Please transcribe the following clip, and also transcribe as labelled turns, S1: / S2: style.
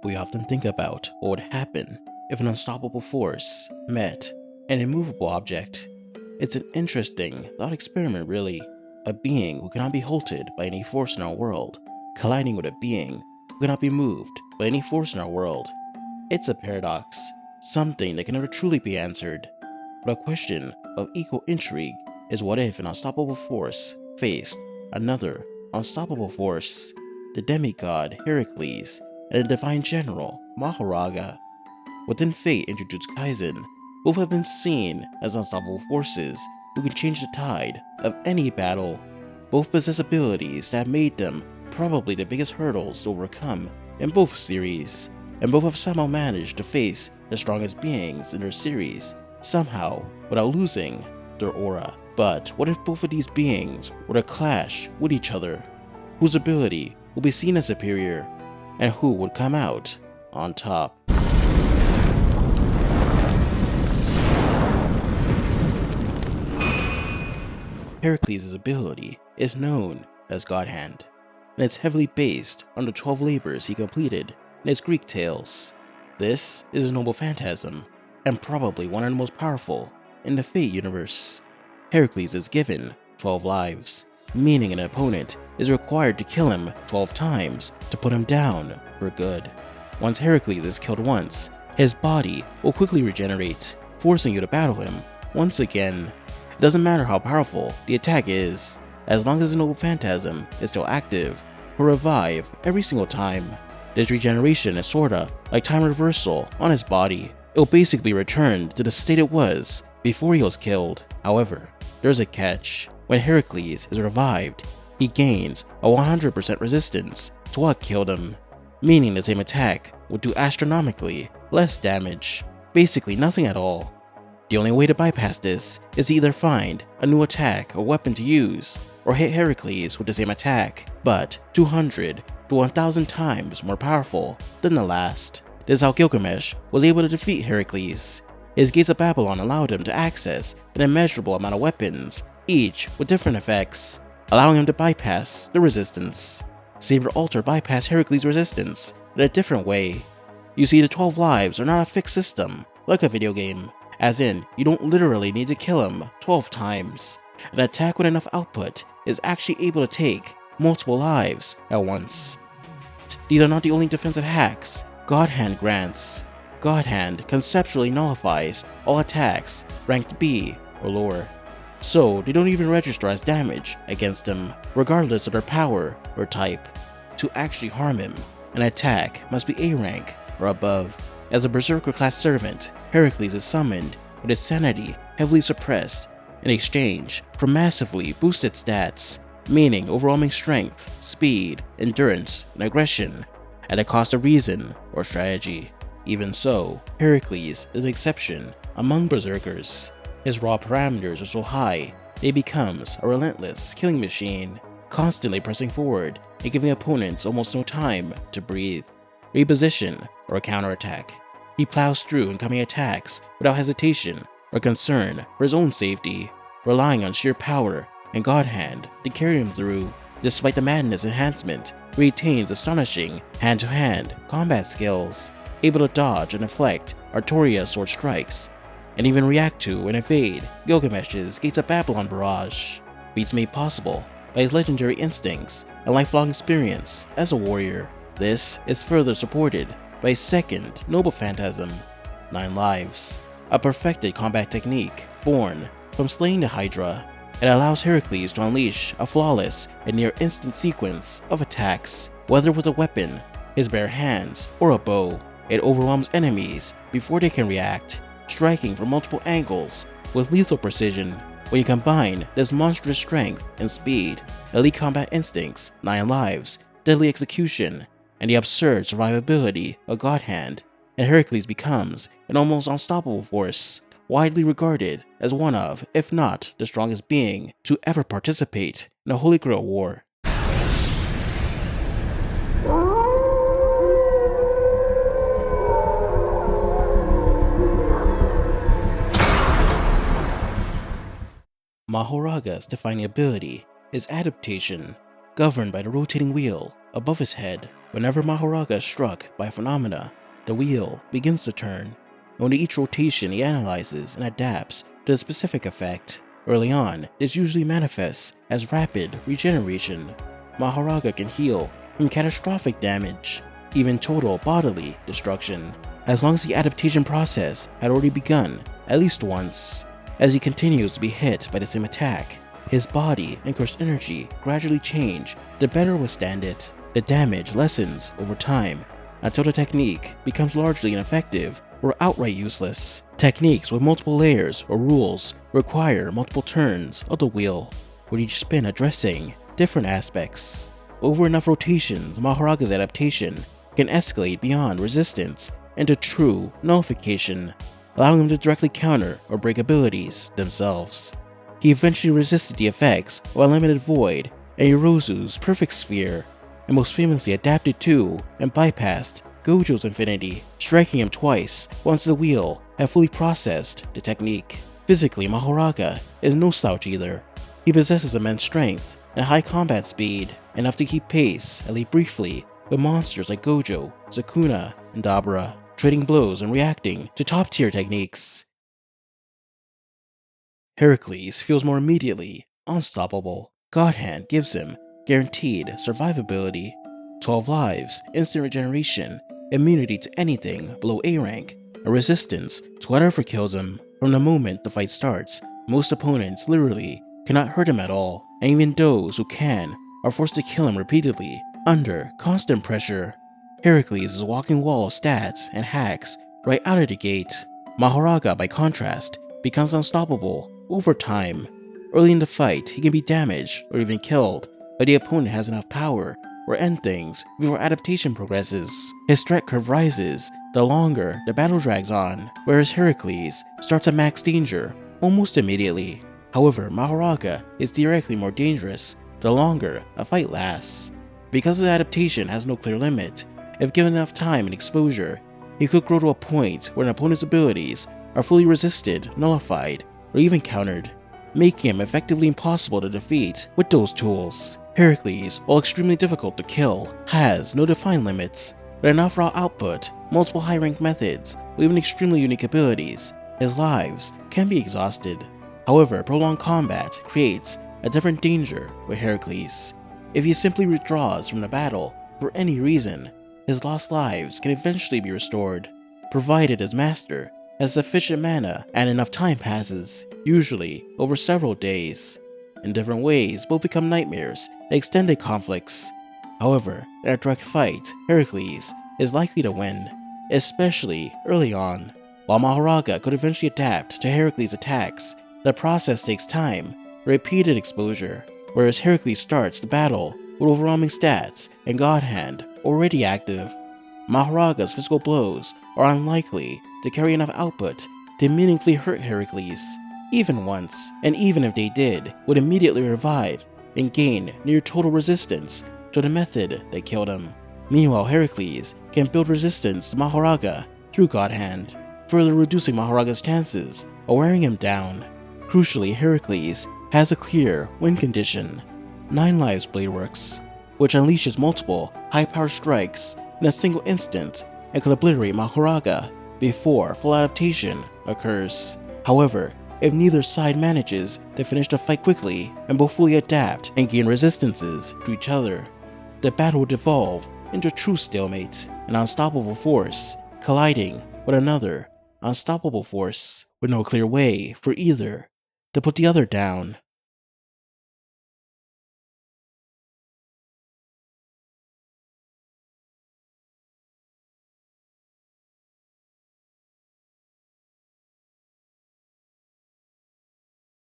S1: We often think about what would happen if an unstoppable force met an immovable object. It's an interesting thought experiment, really. A being who cannot be halted by any force in our world, colliding with a being who cannot be moved by any force in our world. It's a paradox, something that can never truly be answered. But a question of equal intrigue is, what if an unstoppable force faced another unstoppable force? The demigod Heracles and the divine general Mahoraga. Within Fate and Jujutsu Kaisen, both have been seen as unstoppable forces who can change the tide of any battle. Both possess abilities that have made them probably the biggest hurdles to overcome in both series, and both have somehow managed to face the strongest beings in their series, somehow without losing their aura. But what if both of these beings were to clash with each other? Whose ability will be seen as superior, and who would come out on top? Heracles' ability is known as God Hand, and it's heavily based on the 12 labors he completed in his Greek tales. This is a noble phantasm, and probably one of the most powerful in the Fate universe. Heracles is given 12 lives, meaning an opponent is required to kill him 12 times to put him down for good. Once Heracles is killed once, his body will quickly regenerate, forcing you to battle him once again. It doesn't matter how powerful the attack is, as long as the noble phantasm is still active, he'll revive every single time. This regeneration is sorta like time reversal on his body. It'll basically return to the state it was before he was killed. However, there's a catch. When Heracles is revived, he gains a 100% resistance to what killed him, meaning the same attack will do astronomically less damage, basically nothing at all. The only way to bypass this is to either find a new attack or weapon to use, or hit Heracles with the same attack, but 200 to 1000 times more powerful than the last. This is how Gilgamesh was able to defeat Heracles. His Gates of Babylon allowed him to access an immeasurable amount of weapons, each with different effects, allowing him to bypass the resistance. Saber Altar bypassed Heracles' resistance in a different way. You see, the 12 lives are not a fixed system like a video game, as in, you don't literally need to kill him 12 times. An attack with enough output is actually able to take multiple lives at once. These are not the only defensive hacks God Hand grants. God Hand conceptually nullifies all attacks ranked B or lower, so they don't even register as damage against him, regardless of their power or type. To actually harm him, an attack must be A rank or above. As a Berserker class servant, Heracles is summoned with his sanity heavily suppressed in exchange for massively boosted stats, meaning overwhelming strength, speed, endurance, and aggression, at a cost of reason or strategy. Even so, Heracles is an exception among Berserkers. His raw parameters are so high, that he becomes a relentless killing machine, constantly pressing forward and giving opponents almost no time to breathe, reposition, or counterattack. He plows through incoming attacks without hesitation or concern for his own safety, relying on sheer power and God Hand to carry him through. Despite the madness enhancement, he retains astonishing hand-to-hand combat skills, able to dodge and deflect Artoria's sword strikes, and even react to and evade Gilgamesh's Gates of Babylon barrage. Feats made possible by his legendary instincts and lifelong experience as a warrior. This is further supported by his second noble phantasm, 9 lives, a perfected combat technique born from slaying the Hydra. It allows Heracles to unleash a flawless and near instant sequence of attacks, whether with a weapon, his bare hands, or a bow. It overwhelms enemies before they can react, striking from multiple angles with lethal precision. When you combine this monstrous strength and speed, elite combat instincts, 9 lives, deadly execution, and the absurd survivability of God Hand, and Heracles becomes an almost unstoppable force, widely regarded as one of, if not the strongest being to ever participate in a Holy Grail war. Mahoraga's defining ability is adaptation, governed by the rotating wheel above his head. Whenever Mahoraga is struck by a phenomena, the wheel begins to turn. On each rotation, he analyzes and adapts to the specific effect. Early on, this usually manifests as rapid regeneration. Mahoraga can heal from catastrophic damage, even total bodily destruction, as long as the adaptation process had already begun at least once. As he continues to be hit by the same attack, his body and cursed energy gradually change to better withstand it. The damage lessens over time until the technique becomes largely ineffective or outright useless. Techniques with multiple layers or rules require multiple turns of the wheel, with each spin addressing different aspects. Over enough rotations, Mahoraga's adaptation can escalate beyond resistance into true nullification, allowing him to directly counter or break abilities themselves. He eventually resisted the effects of Unlimited Void and Yorozu's Perfect Sphere, and most famously adapted to and bypassed Gojo's Infinity, striking him twice once the wheel had fully processed the technique. Physically, Mahoraga is no slouch either. He possesses immense strength and high combat speed, enough to keep pace, at least briefly, with monsters like Gojo, Sukuna, and Dabura, trading blows and reacting to top-tier techniques. Heracles feels more immediately unstoppable. God Hand gives him guaranteed survivability, 12 lives, instant regeneration, immunity to anything below A rank, and resistance to whatever kills him. From the moment the fight starts, most opponents literally cannot hurt him at all, and even those who can are forced to kill him repeatedly under constant pressure. Heracles is a walking wall of stats and hacks right out of the gate. Mahoraga, by contrast, becomes unstoppable over time. Early in the fight, he can be damaged or even killed, but the opponent has enough power or end things before adaptation progresses. His threat curve rises the longer the battle drags on, whereas Heracles starts at max danger almost immediately. However, Mahoraga is theoretically more dangerous the longer a fight lasts. Because his adaptation has no clear limit, if given enough time and exposure, he could grow to a point where an opponent's abilities are fully resisted, nullified, or even countered, making him effectively impossible to defeat with those tools. Heracles, while extremely difficult to kill, has no defined limits. With enough raw output, multiple high-ranked methods, or even extremely unique abilities, his lives can be exhausted. However, prolonged combat creates a different danger with Heracles. If he simply withdraws from the battle for any reason, his lost lives can eventually be restored, provided his master has sufficient mana and enough time passes, usually over several days. In different ways, both become nightmares and extended conflicts. However, in a direct fight, Heracles is likely to win, especially early on. While Mahoraga could eventually adapt to Heracles' attacks, the process takes time and repeated exposure, whereas Heracles starts the battle with overwhelming stats and God Hand already active. Mahoraga's physical blows are unlikely to carry enough output to meaningfully hurt Heracles, even once, and even if they did, would immediately revive and gain near total resistance to the method that killed him. Meanwhile, Heracles can build resistance to Mahoraga through God Hand, further reducing Mahoraga's chances of wearing him down. Crucially, Heracles has a clear win condition, 9 lives Blade Works, which unleashes multiple high-powered strikes in a single instant and could obliterate Mahoraga before full adaptation occurs. However, if neither side manages to finish the fight quickly and both fully adapt and gain resistances to each other, the battle would devolve into true stalemate, an unstoppable force colliding with another unstoppable force, with no clear way for either to put the other down.